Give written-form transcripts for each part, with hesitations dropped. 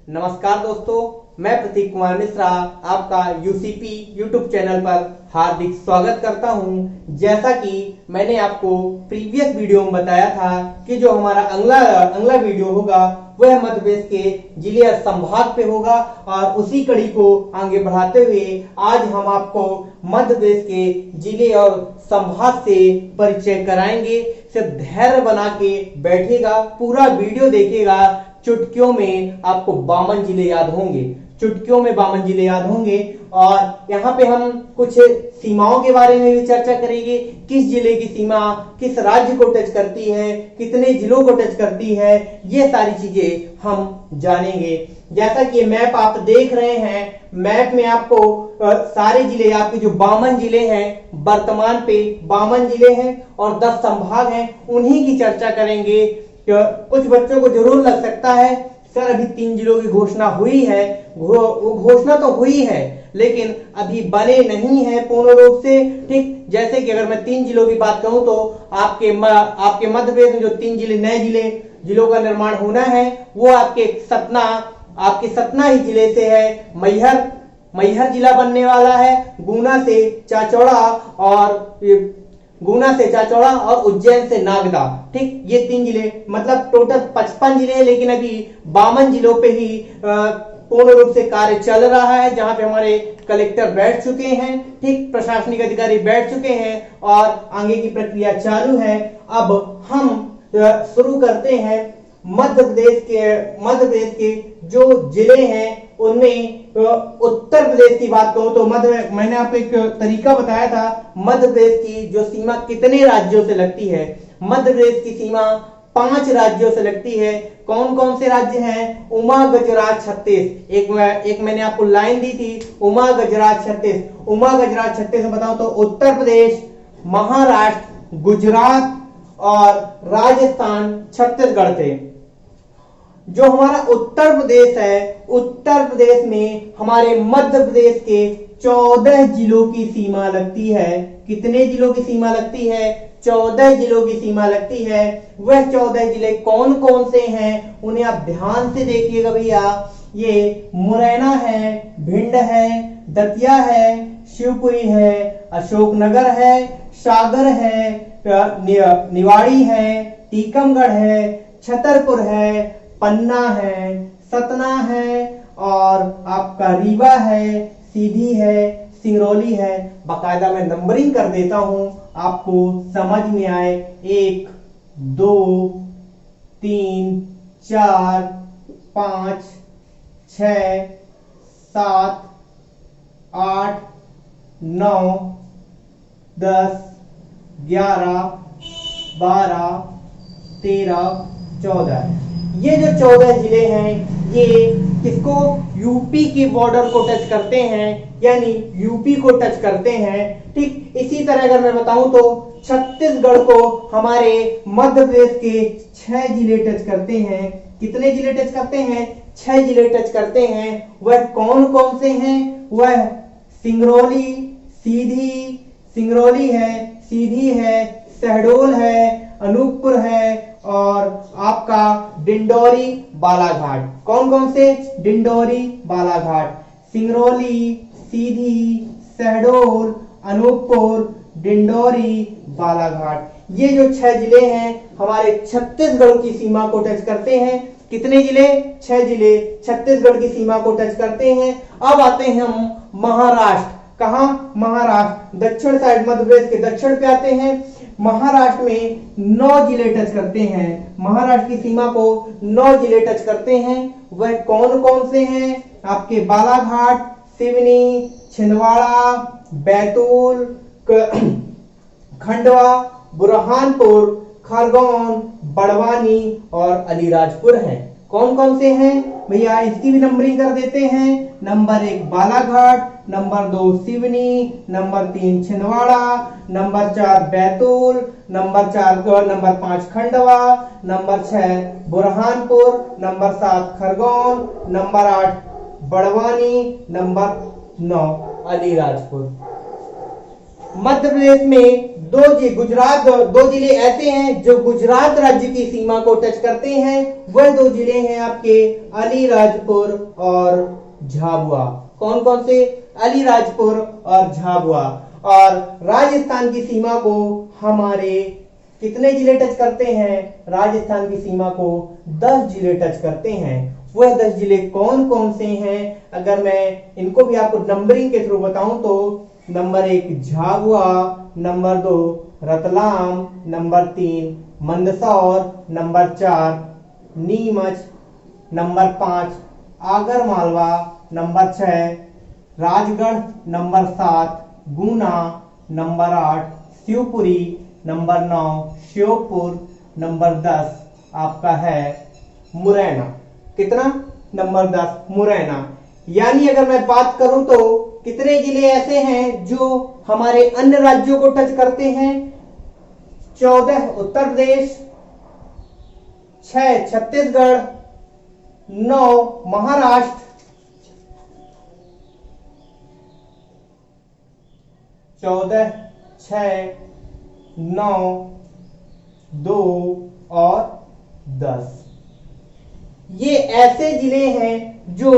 नमस्कार दोस्तों, मैं प्रतीक कुमार मिश्रा आपका यूसीपी यूट्यूब चैनल पर हार्दिक स्वागत करता हूं। जैसा कि मैंने आपको प्रीवियस वीडियो में बताया था कि जो हमारा अगला वीडियो होगा वह मध्य प्रदेश के जिले और संभाग पे होगा, और उसी कड़ी को आगे बढ़ाते हुए आज हम आपको मध्य प्रदेश के जिले और संभाग से परिचय कराएंगे। सिर्फ धैर्य बना के बैठेगा, पूरा वीडियो देखेगा, चुटकियों में आपको 52 जिले याद होंगे, चुटकियों में 52 जिले याद होंगे। और यहाँ पे हम कुछ सीमाओं के बारे में भी चर्चा करेंगे। किस जिले की सीमा किस राज्य को टच करती है, कितने जिलों को टच करती है, ये सारी चीजें हम जानेंगे। जैसा कि मैप आप देख रहे हैं, मैप में आपको सारे जिले, आपके जो 52 जिले हैं, वर्तमान पे 52 जिले हैं और 10 संभाग हैं, उन्हीं की चर्चा करेंगे। कुछ बच्चों को जरूर लग सकता है सर अभी 3 जिलों की घोषणा हुई है, घोषणा तो हुई है लेकिन अभी बने नहीं है पूर्ण रूप से। ठीक, जैसे कि अगर मैं 3 जिलों की बात करूं तो आपके मध्य प्रदेश में जो 3 जिले नए जिलों का निर्माण होना है वो आपके सतना ही जिले से है। मैहर जिला बनने वाला है, गुना से चाचौड़ा और उज्जैन से नागदा। ठीक, ये 3 जिले, मतलब टोटल 55 जिले हैं, लेकिन अभी 52 जिलों पे ही पूर्ण रूप से कार्य चल रहा है, जहां पे हमारे कलेक्टर बैठ चुके हैं। ठीक, प्रशासनिक अधिकारी बैठ चुके हैं और आगे की प्रक्रिया चालू है। अब हम शुरू करते हैं मध्य प्रदेश के जो जिले हैं उनमें उत्तर प्रदेश की बात करूं तो मैंने आपको एक तरीका बताया था। मध्य प्रदेश की जो सीमा कितने राज्यों से लगती है, मध्य प्रदेश की सीमा 5 राज्यों से लगती है। कौन कौन से राज्य हैं? उमा गजराज छत्तीस, एक मैंने आपको लाइन दी थी, उमा गजराज छत्तीस में बताऊं तो उत्तर प्रदेश, महाराष्ट्र, गुजरात और राजस्थान छत्तीसगढ़ थे। जो हमारा उत्तर प्रदेश है, उत्तर प्रदेश में हमारे मध्य प्रदेश के 14 जिलों की सीमा लगती है। कितने जिलों की सीमा लगती है? 14 जिलों की सीमा लगती है। वह 14 जिले कौन कौन से हैं उन्हें आप ध्यान से देखिएगा भैया। ये मुरैना है, भिंड है, दतिया है, शिवपुरी है, अशोकनगर है, सागर है, निवाड़ी है, टीकमगढ़ है, छतरपुर है, पन्ना है, सतना है और आपका रीवा है, सीधी है, सिंगरौली है। बाकायदा मैं नंबरिंग कर देता हूं आपको समझ में आए। 1 2 3 4 5 6 7 8 9 10 11 12 13 14। ये जो 14 जिले हैं ये किसको? यूपी के बॉर्डर को टच करते हैं, यानी यूपी को टच करते हैं। ठीक, इसी तरह अगर मैं बताऊं तो छत्तीसगढ़ को हमारे मध्य प्रदेश के 6 जिले टच करते हैं। कितने जिले टच करते हैं? 6 जिले टच करते हैं। वह कौन कौन से हैं? वह सिंगरौली है, सीधी है, शहडोल है, अनूपपुर है और आपका डिंडोरी बालाघाट। कौन कौन से? डिंडोरी बालाघाट, सिंगरौली, सीधी, शहडोल, अनूपपुर, डिंडोरी बालाघाट। ये जो 6 जिले हैं हमारे छत्तीसगढ़ की सीमा को टच करते हैं। कितने जिले? 6 जिले छत्तीसगढ़ की सीमा को टच करते हैं। अब आते हैं हम महाराष्ट्र। कहां? महाराष्ट्र, दक्षिण साइड, मध्य प्रदेश के दक्षिण पे आते हैं। महाराष्ट्र में 9 जिले टच करते हैं। महाराष्ट्र की सीमा को 9 जिले टच करते हैं। वह कौन कौन से हैं? आपके बालाघाट, सिवनी, छिंदवाड़ा, बैतूल, खंडवा, बुरहानपुर, खरगोन, बड़वानी और अलीराजपुर हैं। कौन कौन से हैं भैया? इसकी भी नंबरिंग कर देते हैं। Number 1 Balaghat, number 2 Seoni, number 3 Chhindwara, number 4 Betul, number 5 Khandwa, number 6 Burhanpur, number 7 Khargone, number 8 Barwani, number 9 Alirajpur. Madhya Pradesh में दो जिले ऐसे हैं जो गुजरात राज्य की सीमा को टच करते हैं। वह दो जिले हैं आपके अलीराजपुर और झाबुआ। कौन कौन से? अलीराजपुर और झाबुआ। और राजस्थान की सीमा को हमारे कितने जिले टच करते हैं? राजस्थान की सीमा को 10 जिले टच करते हैं। वह 10 जिले कौन कौन से हैं? अगर मैं इनको भी आपको नंबरिंग के थ्रू बताऊं तो number 1 Jhabua, number 2 Ratlam, number 3 Mandsaur, number 4 Neemuch, number 5 Agar Malwa, number 6 Rajgarh, number 7 Guna, number 8 Shivpuri, number 9 Sheopur, number 10 आपका है मुरैना। कितना? नंबर 10 मुरैना। यानी अगर मैं बात करूं तो कितने जिले ऐसे हैं जो हमारे अन्य राज्यों को टच करते हैं? 14 उत्तर प्रदेश, 6 छत्तीसगढ़, 9 महाराष्ट्र, 14, 6, 9, 2 और 10। ये ऐसे जिले हैं जो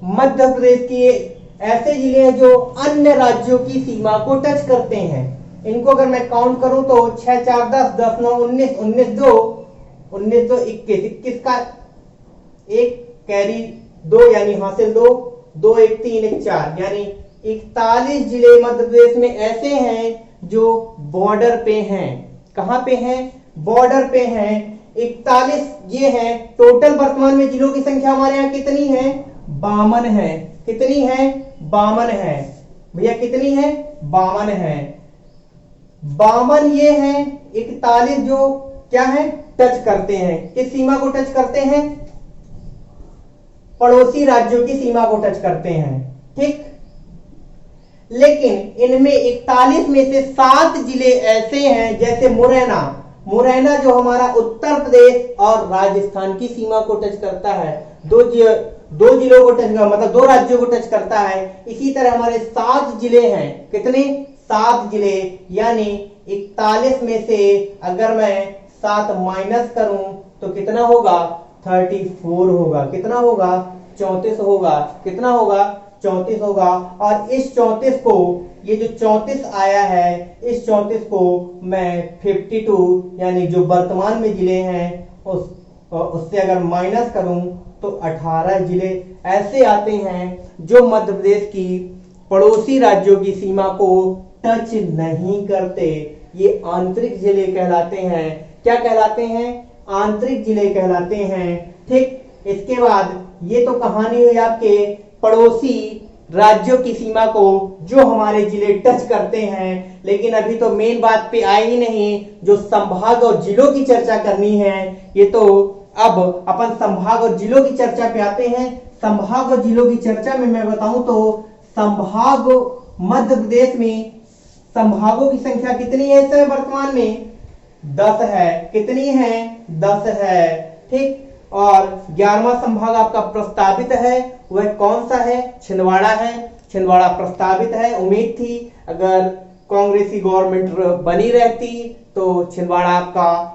मध्य प्रदेश के ऐसे जिले हैं जो अन्य राज्यों की सीमा को टच करते हैं। इनको अगर मैं काउंट करूं तो 6 4 10 10 9 19 19 2 19 2 21 21 का एक कैरी 2 यानी हासिल 2 2 1 3 1 4 यानी 41 जिले मध्य प्रदेश में ऐसे हैं जो बॉर्डर पे हैं। कहां पे हैं? बॉर्डर पे हैं। 41 ये हैं। टोटल वर्तमान में जिलों की संख्या हमारे यहाँ कितनी है? 52 है। कितनी है? 52 है। भैया कितनी है? 52 है। 52 ये हैं। 41 जो क्या है? टच करते हैं। किस सीमा को टच करते हैं? पड़ोसी राज्यों की सीमा को टच करते हैं। ठीक। लेकिन इनमें 41 में से 7 जिले ऐसे हैं जैसे मुरैना जो हमारा उत्तर प्रदेश और राजस्थान की सीमा को टच करता है। दो जिलों को टच मतलब 2 राज्यों को टच करता है। इसी तरह हमारे 7 जिले हैं। कितने? 7 जिले। यानी 41 में से अगर मैं 7 माइनस करूं तो कितना होगा? 34 होगा। कितना होगा? 34 होगा। कितना होगा? 34 होगा। और इस 34 को, ये जो 34 आया है, इस 34 को मैं 52 यानी जो वर्तमान में जिले हैं उससे अगर माइनस करूं तो 18 जिले ऐसे आते हैं जो मध्य प्रदेश की पड़ोसी राज्यों की सीमा को टच नहीं करते। ये आंतरिक जिले कहलाते हैं। क्या कहलाते हैं? आंतरिक जिले कहलाते हैं। ठीक। इसके बाद ये तो कहानी हुई आपके पड़ोसी राज्यों की सीमा को जो हमारे जिले टच करते हैं। लेकिन अभी तो मेन बात पे आए ही नहीं, जो संभाग और जिलों की चर्चा करनी है। ये तो अब अपन संभाग और जिलों की चर्चा पे आते हैं। संभाग और जिलों की चर्चा में मैं बताऊं तो संभाग मध्य प्रदेश में संभागों की संख्या कितनी है इस समय वर्तमान में? 10 है। कितनी है? 10 है। ठीक। और 11वां संभाग आपका प्रस्तावित है। वह कौन सा है? छिंदवाड़ा है। छिंदवाड़ा प्रस्तावित है। उम्मीद थी अगर कांग्रेसी गवर्नमेंट बनी रहती तो छिंदवाड़ा आपका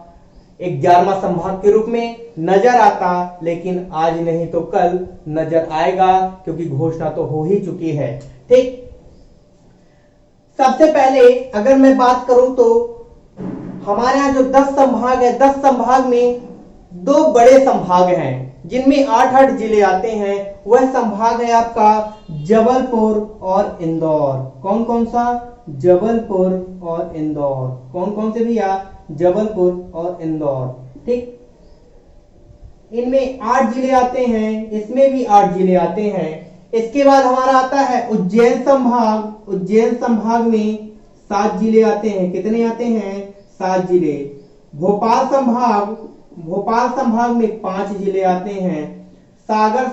11वां संभाग के रूप में नजर आता, लेकिन आज नहीं तो कल नजर आएगा क्योंकि घोषणा तो हो ही चुकी है। ठीक। सबसे पहले अगर मैं बात करूं तो हमारे यहां जो 10 संभाग है, 10 संभाग में 2 बड़े संभाग हैं जिनमें 8-8 जिले आते हैं। वह संभाग है आपका जबलपुर और इंदौर। कौन कौन सा? जबलपुर और इंदौर। कौन कौन से भैया? जबलपुर और इंदौर। ठीक। इनमें 8 जिले आते हैं, इसमें भी 8 जिले आते हैं। इसके बाद हमारा आता है उज्जैन संभाग। उज्जैन संभाग में 7 जिले आते हैं। कितने आते हैं? 7 जिले। भोपाल संभाग में 5 जिले आते हैं। सागर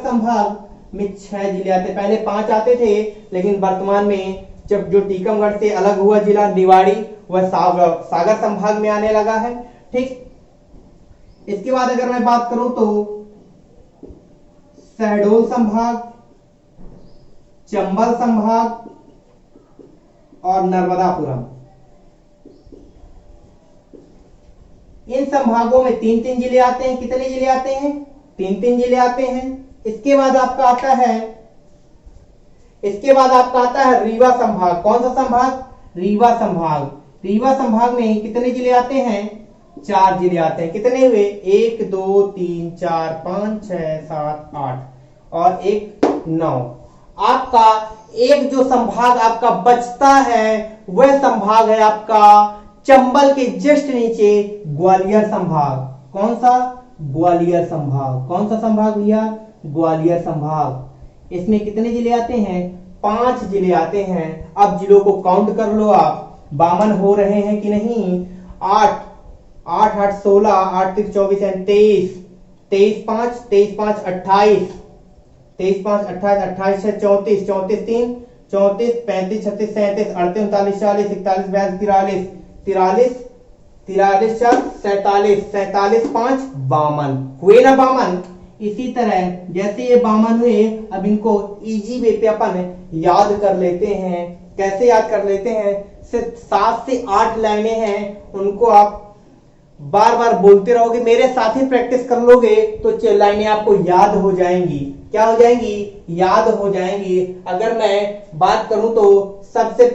संभाग में 6 जिले आते हैं। पहले 5 आते थे, लेकिन वर्तमान में जब जो टीकमगढ़ से अलग हुआ जिला निवाड़ी, वह सागर संभाग में आने लगा है। ठीक। इसके बाद अगर मैं बात करूं तो शहडोल संभाग, चंबल संभाग, और नर्मदापुरम। इन संभागों में 3-3 जिले आते हैं। कितने जिले आते हैं? 3-3 जिले आते हैं। इसके बाद आपका आता है रीवा संभाग। कौन सा संभाग? रीवा संभाग। रीवा संभाग में कितने जिले आते हैं? 4 जिले आते हैं। कितने हुए? 1 2 3 4 5 6 7 8 और 1 9। आपका एक जो संभाग आपका बचता है वह संभाग है आपका चंबल के जस्ट नीचे ग्वालियर संभाग। कौन सा? ग्वालियर संभाग। कौन सा संभाग भैया? ग्वालियर संभाग। इसमें कितने जिले आते हैं? 5 जिले आते हैं। अब जिलों को काउंट कर लो आप, 52 हो रहे हैं कि नहीं? 8 8 8 16, 8 3 24 and 23, 23 5 28, 23 5 28, 28 6 34, 34 3 34, 35 36 37 38 39 40 41 42 43 43 4 47 47 5 52 हुए ना 52। इसी तरह जैसे ये 52 हुए, अब इनको इजी वे पे अपन याद कर लेते हैं। कैसे याद कर लेते हैं? सिर्फ 7 से 8 लाइनें हैं, उनको आप बार बार बोलते रहोगे, मेरे साथ ही प्रैक्टिस कर लोगे तो लाइनें आपको याद हो जाएंगी। क्या हो जाएंगी? याद हो जाएंगी। अगर मैं बात करूं तो सबसे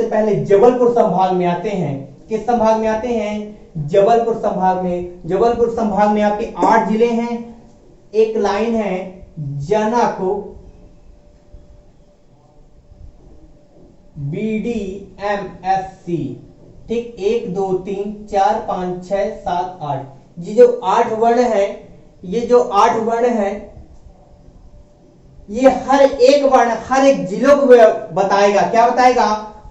पहले जबलपुर संभाग में आते हैं। किस संभाग में आते हैं? जबलपुर संभाग में। जबलपुर संभाग में आपके 8 जिले हैं। एक लाइन है जनाको BDMSC। ठीक, 1 2 3 4 5 6 7 8। ये जो 8 वर्ण है, ये हर एक वर्ण हर एक जिले को बताएगा। क्या बताएगा?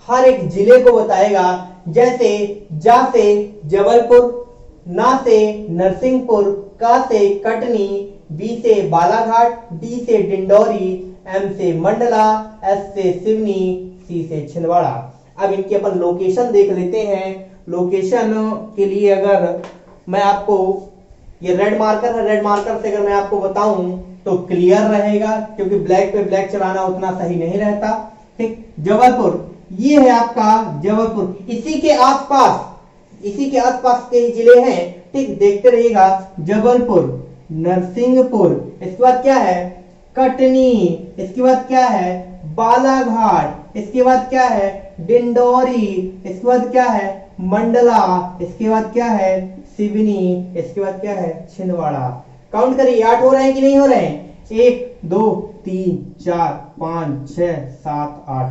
हर एक जिले को बताएगा। जैसे जा से जबलपुर, ना से नरसिंहपुर, का से कटनी, बी से बालाघाट, डी से डिंडौरी, एम से मंडला, एस से सिवनी, सी से छिंदवाड़ा। अब इनकी अपन लोकेशन देख लेते हैं। लोकेशन के लिए अगर मैं आपको, ये रेड मार्कर है, रेड मार्कर से अगर मैं आपको बताऊं तो क्लियर रहेगा, क्योंकि ब्लैक पे ब्लैक चलाना उतना सही नहीं रहता। ठीक, जबलपुर, ये है आपका जबलपुर। इसी के आसपास के ही जिले हैं। ठीक, देखते रहिएगा। जबलपुर, नरसिंहपुर, इसके बाद क्या है? कटनी, इसके बाद क्या है? बालाघाट, इसके बाद क्या है? डिंडौरी, इसके बाद क्या है? मंडला, इसके बाद क्या है? सिवनी, इसके बाद क्या है? छिंदवाड़ा। काउंट करिए, 8 हो रहे हैं कि नहीं हो रहे हैं? 1 2 3 4 5 6 7 8।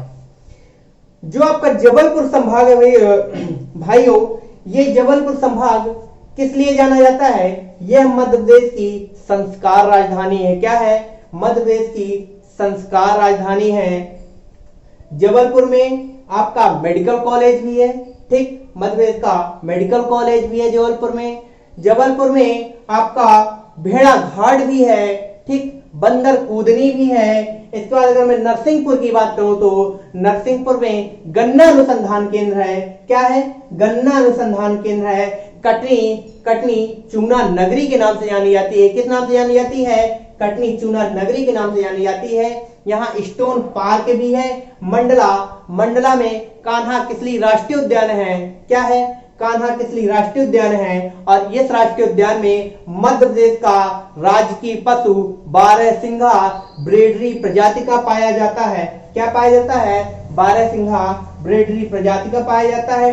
जो आपका जबलपुर संभाग है भाइयों, ये जबलपुर संभाग किस लिए जाना जाता है? यह मध्य प्रदेश की संस्कार राजधानी है। क्या है? मध्य प्रदेश की संस्कार राजधानी है। जबलपुर में आपका मेडिकल कॉलेज भी है। ठीक, मध्य प्रदेश का मेडिकल कॉलेज भी है जबलपुर में। जबलपुर में आपका भेड़ा घाट भी है। ठीक, बंदर कूदनी भी है। इसके बाद अगर मैं नरसिंहपुर की बात करूं तो नरसिंहपुर में गन्ना अनुसंधान केंद्र है। क्या है? गन्ना अनुसंधान केंद्र है। कटनी चूना नगरी के नाम से जानी जाती है। किस नाम से जानी जाती है? कटनी चूना नगरी के नाम से जानी जाती है। यहाँ स्टोन पार्क भी है। मंडला में कान्हा किसली राष्ट्रीय उद्यान है। क्या है? कान्हा किसली राष्ट्रीय उद्यान है। और इस राष्ट्रीय उद्यान में मध्य प्रदेश का राजकीय पशु बारहसिंघा ब्रेडरी प्रजाति का पाया जाता है। क्या पाया जाता है? बारहसिंघा ब्रेडरी प्रजाति का पाया जाता है।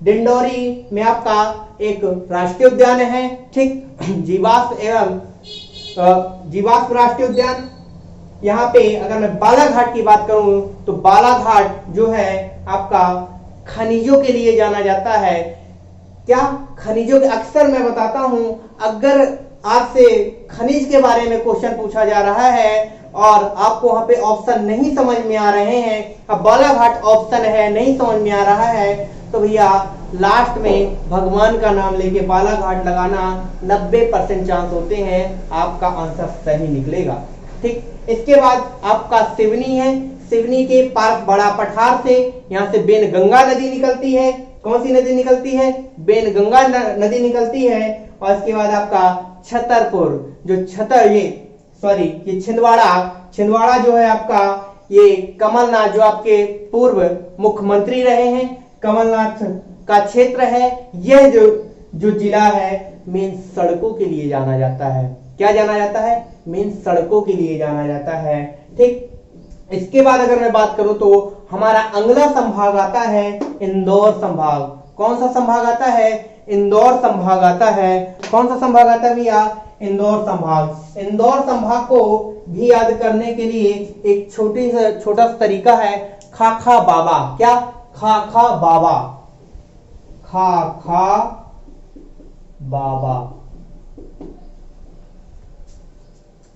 डिंडौरी में आपका एक राष्ट्रीय उद्यान है। ठीक, जीवाश्म राष्ट्रीय उद्यान। यहाँ पे अगर मैं बालाघाट की बात करूं तो बालाघाट जो है आपका खनिजों के लिए जाना जाता है। क्या? खनिजों के, अक्सर मैं बताता हूं, अगर आपसे खनिज के बारे में क्वेश्चन पूछा जा रहा है और आपको वहां पे ऑप्शन नहीं समझ में आ रहे हैं, अब बालाघाट ऑप्शन है, नहीं समझ में आ रहा है, तो भैया लास्ट में भगवान का नाम लेके बालाघाट लगाना, 90% चांस होते हैं आपका आंसर सही निकलेगा। ठीक, इसके बाद आपका सिवनी है। सिवनी के पास बड़ा पठार से यहाँ से बेनगंगा नदी निकलती है। कौन सी नदी निकलती है? बेनगंगा नदी निकलती है। और इसके बाद आपका छतरपुर, जो ये छिंदवाड़ा जो है आपका ये कमलनाथ जो आपके पूर्व मुख्यमंत्री रहे हैं, कमलनाथ का क्षेत्र है। यह जो जिला है मेन सड़कों के लिए जाना जाता है। क्या जाना जाता है? मेन सड़कों के लिए जाना जाता है। ठीक, इसके बाद अगर मैं बात करूं तो हमारा अगला संभाग आता है इंदौर संभाग। कौन सा संभाग आता है? इंदौर संभाग आता है। कौन सा संभाग आता है भैया? इंदौर संभाग। इंदौर संभाग को भी याद करने के लिए एक छोटा सा तरीका है, खाखा बाबा। क्या? खाखा बाबा। खाखा बाबा।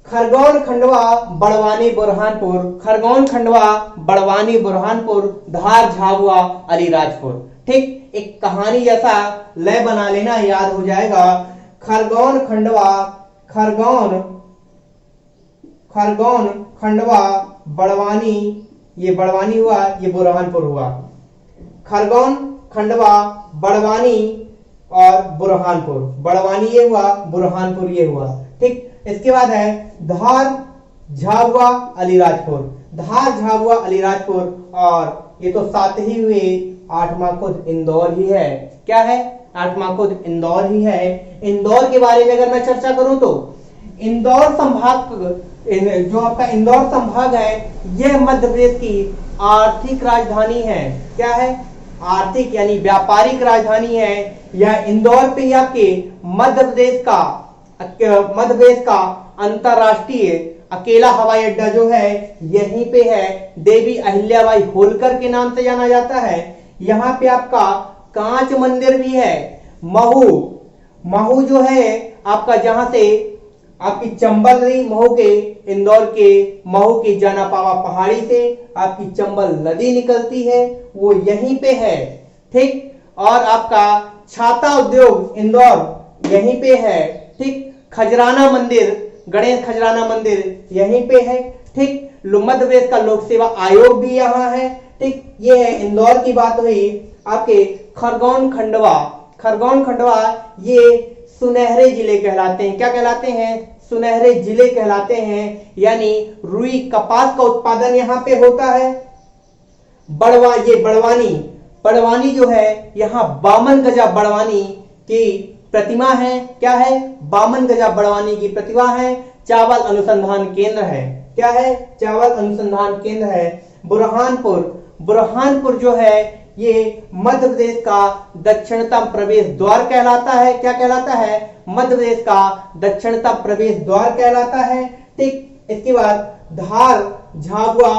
खरगोन, खंडवा, बड़वानी, बुरहानपुर। खरगोन, खंडवा, बड़वानी, बुरहानपुर, धार, झाबुआ, अलीराजपुर। ठीक, एक कहानी जैसा लय बना लेना, याद हो जाएगा। खरगोन, खंडवा, खरगोन खंडवा, बड़वानी, ये बड़वानी हुआ, ये बुरहानपुर हुआ। खरगोन, खंडवा, बड़वानी और बुरहानपुर। बड़वानी ये हुआ, बुरहानपुर ये हुआ। ठीक, इसके बाद है धार, झाबुआ, अलीराजपुर। धार, झाबुआ, अलीराजपुर, और ये तो 7 ही हुए, 8वां खुद इंदौर ही है। क्या है? 8वां खुद इंदौर ही है। इंदौर के बारे में अगर मैं चर्चा करूं तो इंदौर संभाग, जो आपका इंदौर संभाग है, यह मध्य प्रदेश की आर्थिक राजधानी है। क्या है? आर्थिक यानी व्यापारिक राजधानी है। यह इंदौर पे ही आपके मध्य प्रदेश का अंतरराष्ट्रीय अकेला हवाई अड्डा जो है यहीं पे है। देवी अहिल्याबाई होलकर के नाम से जाना जाता है। यहाँ पे आपका कांच मंदिर भी है। महू जो है आपका, जहां से आपकी चंबल नदी, महू के, इंदौर के महू की जानापावा पहाड़ी से आपकी चंबल नदी निकलती है, वो यहीं पे है। ठीक, और आपका छाता उद्योग इंदौर यहीं पे है। ठीक, खजराना मंदिर, गणेश खजराना मंदिर यहीं पे है। ठीक, मध्य प्रदेश का लोक सेवा आयोग भी यहाँ है। ठीक, ये है इंदौर की बात हुई। आपके खरगोन, खंडवा ये सुनहरे जिले कहलाते हैं। क्या कहलाते हैं? सुनहरे जिले कहलाते हैं। यानी रुई कपास का उत्पादन यहाँ पे होता है। ये बड़वानी जो है, यहाँ 52 गजा बड़वानी की प्रतिमा है। क्या है? 52 गजा बड़वानी की प्रतिमा है। चावल अनुसंधान केंद्र है। क्या है? चावल अनुसंधान केंद्र है। बुरहानपुर जो है ये मध्य प्रदेश का दक्षिणतम प्रवेश द्वार कहलाता है। क्या कहलाता है? मध्य प्रदेश का दक्षिणतम प्रवेश द्वार कहलाता है। ठीक, इसके बाद धार, झाबुआ,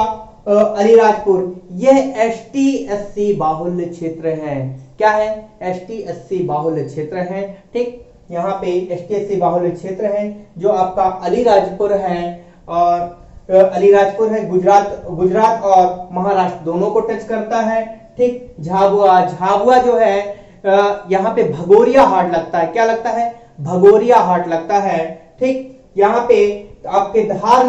अलीराजपुर, यह ST/SC बाहुल्य क्षेत्र है। क्या है? ST/SC बाहुल्य क्षेत्र है। ठीक, यहाँ पे ST/SC बाहुल्य क्षेत्र है जो आपका अलीराजपुर है, और अलीराजपुर है गुजरात और महाराष्ट्र दोनों को टच करता है। ठीक, झाबुआ जो है यहाँ पे भगोरिया हाट लगता है। क्या लगता है? भगोरिया हाट लगता है। ठीक, यहाँ पे आपके धार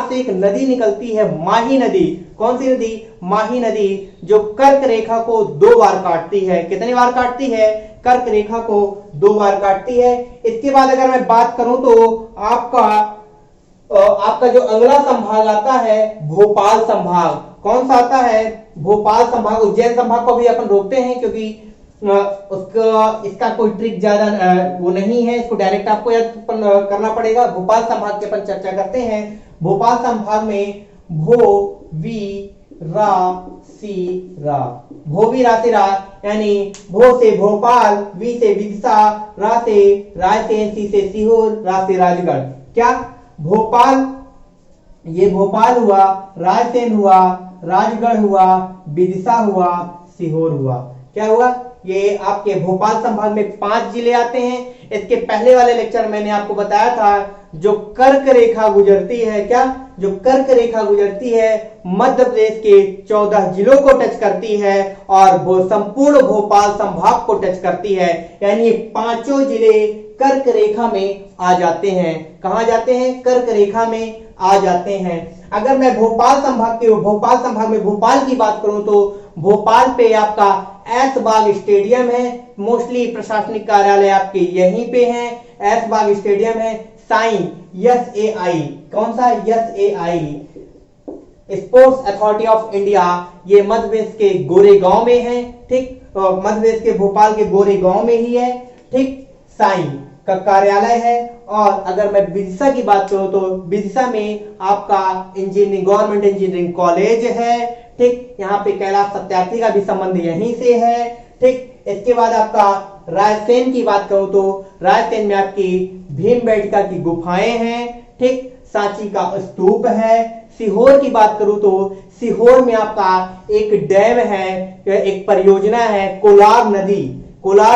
से एक नदी निकलती है, माही नदी। कौन सी नदी? माही नदी, जो कर्क रेखा को 2 बार काटती है। कितनी बार काटती है? कर्क रेखा को 2 बार काटती है। इसके बाद अगर मैं बात करूं तो आपका जो अगला संभाग आता है भोपाल संभाग। कौन सा आता है? भोपाल संभाग। उज्जैन संभाग को भी अपन रोकते हैं क्योंकि इसका कोई ट्रिक ज्यादा वो नहीं है, इसको डायरेक्ट आपको याद करना पड़ेगा। भोपाल संभाग की अपन चर्चा करते हैं। भोपाल संभाग में भोवीरासिरा, यानी भो से भोपाल, वी से विदिशा, रा से रायसेन, सी से सीहोर, रा से राजगढ़। क्या? भोपाल, ये भोपाल हुआ, रायसेन हुआ, राजगढ़ हुआ, विदिशा हुआ, सीहोर हुआ। क्या हुआ? ये आपके भोपाल संभाग में 5 जिले आते हैं। इसके पहले वाले लेक्चर मैंने आपको बताया था, जो कर्क रेखा गुजरती है, क्या? जो कर्क रेखा गुजरती है मध्य प्रदेश के 14 जिलों को टच करती है और वो संपूर्ण भोपाल संभाग को टच करती है। यानी 5 जिले कर्क रेखा में आ जाते हैं। कहां जाते हैं? कर्क रेखा में आ जाते हैं। अगर मैं भोपाल संभाग में भोपाल की बात करूं तो भोपाल पे आपका ऐशबाग स्टेडियम है। मोस्टली प्रशासनिक कार्यालय आपके यहीं पे हैं। ऐशबाग स्टेडियम है। साइन SAI, कौन सा? SAI, sports authority of India, ये मध्य प्रदेश के गोरेगांव में है, ठीक, मध्य प्रदेश के भोपाल के गोरेगांव में ही है, ठीक, साई का कार्यालय है। और अगर मैं विदिशा की बात करूं तो विदिशा में आपका इंजीनियरिंग, गवर्नमेंट इंजीनियरिंग कॉलेज है, ठीक, यहाँ पे कैलाश सत्यार्थी का भी संबंध यहीं से है, ठीक। इसके बाद आपका रायसेन की बात करूं तो रायसेन में आपकी भीमबेटका की गुफाएं हैं, ठीक, सांची का स्तूप है। सीहोर की बात करूं तो सीहोर में आपका एक डैम है, एक परियोजना है कोलार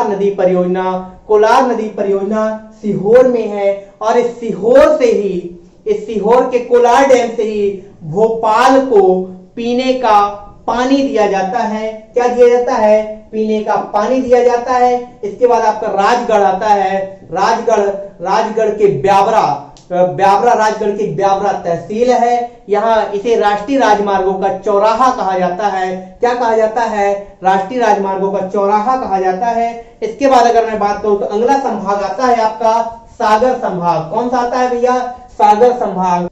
नदी परियोजना। कोलार नदी परियोजना सीहोर में है और इस सीहोर के कोलार डैम से ही भोपाल को पीने का पानी दिया जाता है। क्या दिया जाता है? पीने का पानी दिया जाता है। इसके बाद आपका राजगढ़ आता है। राजगढ़ के राजगढ़ की ब्यावरा तहसील है। यहाँ इसे राष्ट्रीय राजमार्गों का चौराहा कहा जाता है। क्या कहा जाता है? राष्ट्रीय राजमार्गों का चौराहा कहा जाता है। इसके बाद अगर मैं बात करूं तो अगला संभाग आता है आपका सागर संभाग। कौन सा आता है भैया? सागर संभाग।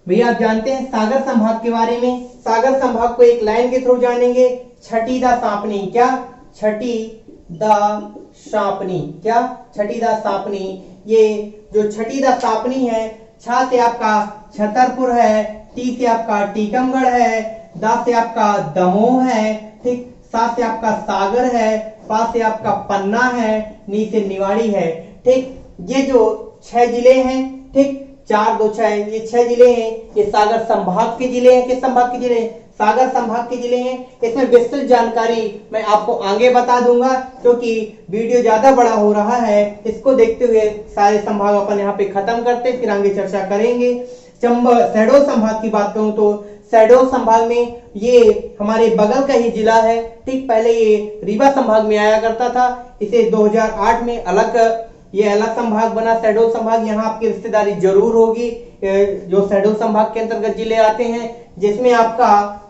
भैया आप जानते हैं सागर संभाग के बारे में? सागर संभाग को एक लाइन के थ्रू जानेंगे, छठी दा सापनी। क्या? छठी दा सापनी। क्या? छठी दा सापनी। ये जो छठी दा सापनी है, छा से आपका छतरपुर है, टी से आपका टीकमगढ़ है, दा से आपका दमोह है, ठीक, सा से आपका सागर है, पा से आपका पन्ना है, नी से निवाड़ी है, ठीक। ये जो 6 जिले हैं, ठीक, 4 2 6, ये 6 जिले हैं, ये सागर संभाग के जिले हैं। किस संभाग के जिले? सागर संभाग के जिले हैं। इसमें विस्तृत जानकारी मैं आपको आगे बता दूंगा, क्योंकि वीडियो ज्यादा बड़ा हो रहा है। इसको देखते हुए सारे संभाग अपन यहाँ पे खत्म करते, फिर आगे चर्चा करेंगे। शहडोल संभाग की बात करूं तो शहडोल संभाग में ये हमारे बगल का ही जिला है, ठीक। पहले ये रीवा संभाग में आया करता था, इसे 2008 में ये अलग संभाग बना शहडोल संभाग। यहाँ आपकी रिश्तेदारी जरूर होगी। जो शहडोल संभाग के अंतर्गत जिले आते हैं, जिसमें आपका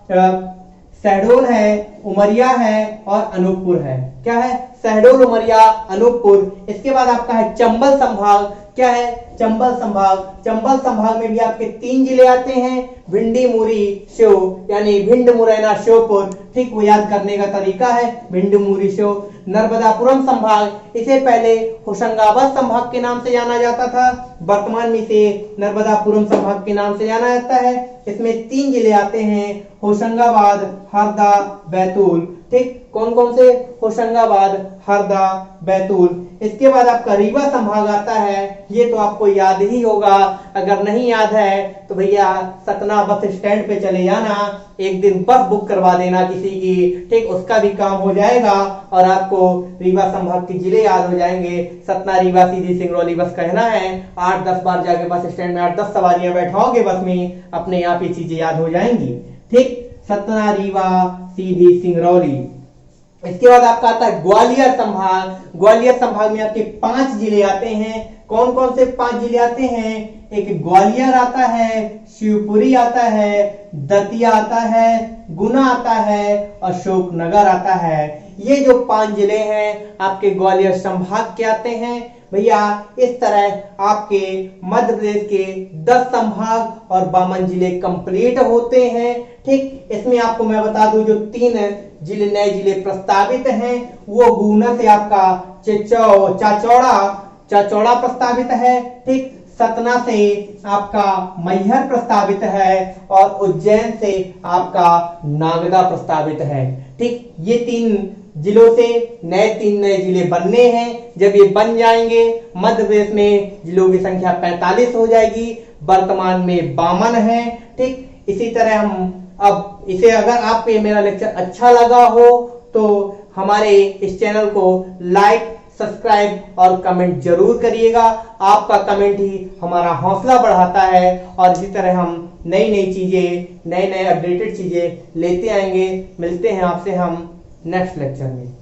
शहडोल है, उमरिया है और अनूपपुर है। क्या है? शहडोल, उमरिया, अनूपपुर। इसके बाद आपका है चंबल संभाग। क्या है? चंबल संभाग। चंबल संभाग में भी आपके 3 जिले आते हैं, भिंडी, मुरी, श्यो, यानी भिंड, मुरैना, श्योपुर, ठीक। वो याद करने का तरीका है, भिंड, मुरी, श्यो। नर्मदापुरम संभाग, इसे पहले होशंगाबाद संभाग के नाम से जाना जाता था, वर्तमान में इसे नर्मदापुरम संभाग के नाम से जाना जाता है। इसमें 3 जिले आते हैं, होशंगाबाद, हरदा, बैतूल, ठीक। कौन कौन से? होशंगाबाद, हरदा, बैतूल। इसके बाद आपका रीवा संभाग आता है। ये तो आपको याद ही होगा, अगर नहीं याद है तो भैया सतना बस स्टैंड पे चले जाना, एक दिन बस बुक करवा देना किसी की, ठीक, उसका भी काम हो जाएगा और आपको रीवा संभाग के जिले याद हो जाएंगे। सतना, रीवा, सीधी, सिंगरौली बस कहना है, 8-10 बार जाके बस स्टैंड में 8-10 सवारियां बैठाओगे बस में, अपने आप ये चीजें याद हो जाएंगी, ठीक। सतना, रीवा, सीधी, सिंगरौली। इसके बाद आपका आता है ग्वालियर संभाग। ग्वालियर संभाग में आपके 5 जिले आते हैं। कौन कौन से 5 जिले आते हैं? एक ग्वालियर आता है, शिवपुरी आता है, दतिया आता है, गुना आता है, अशोकनगर आता है। ये जो 5 जिले हैं आपके ग्वालियर संभाग के आते हैं। भैया इस तरह आपके मध्य प्रदेश के 10 संभाग और 52 जिले कंप्लीट होते हैं, ठीक। इसमें आपको मैं बता दूं जो 3 नए जिले प्रस्तावित हैं, वो गुना से आपका चाचौड़ा प्रस्तावित है, ठीक। सतना से आपका मैहर प्रस्तावित है और उज्जैन से आपका नागदा प्रस्तावित है, ठीक। ये 3 जिलों से 3 नए जिले बनने हैं। जब ये बन जाएंगे, मध्य प्रदेश में जिलों की संख्या 45 हो जाएगी, वर्तमान में 52 है, ठीक। इसी तरह हम अब इसे, अगर आपको ये मेरा लेक्चर अच्छा लगा हो तो हमारे इस चैनल को लाइक, सब्सक्राइब और कमेंट जरूर करिएगा। आपका कमेंट ही हमारा हौसला बढ़ाता है और इसी तरह हम नई चीजें, नए अपडेटेड चीजें लेते आएंगे। मिलते हैं आपसे हम नेक्स्ट लेक्चर में।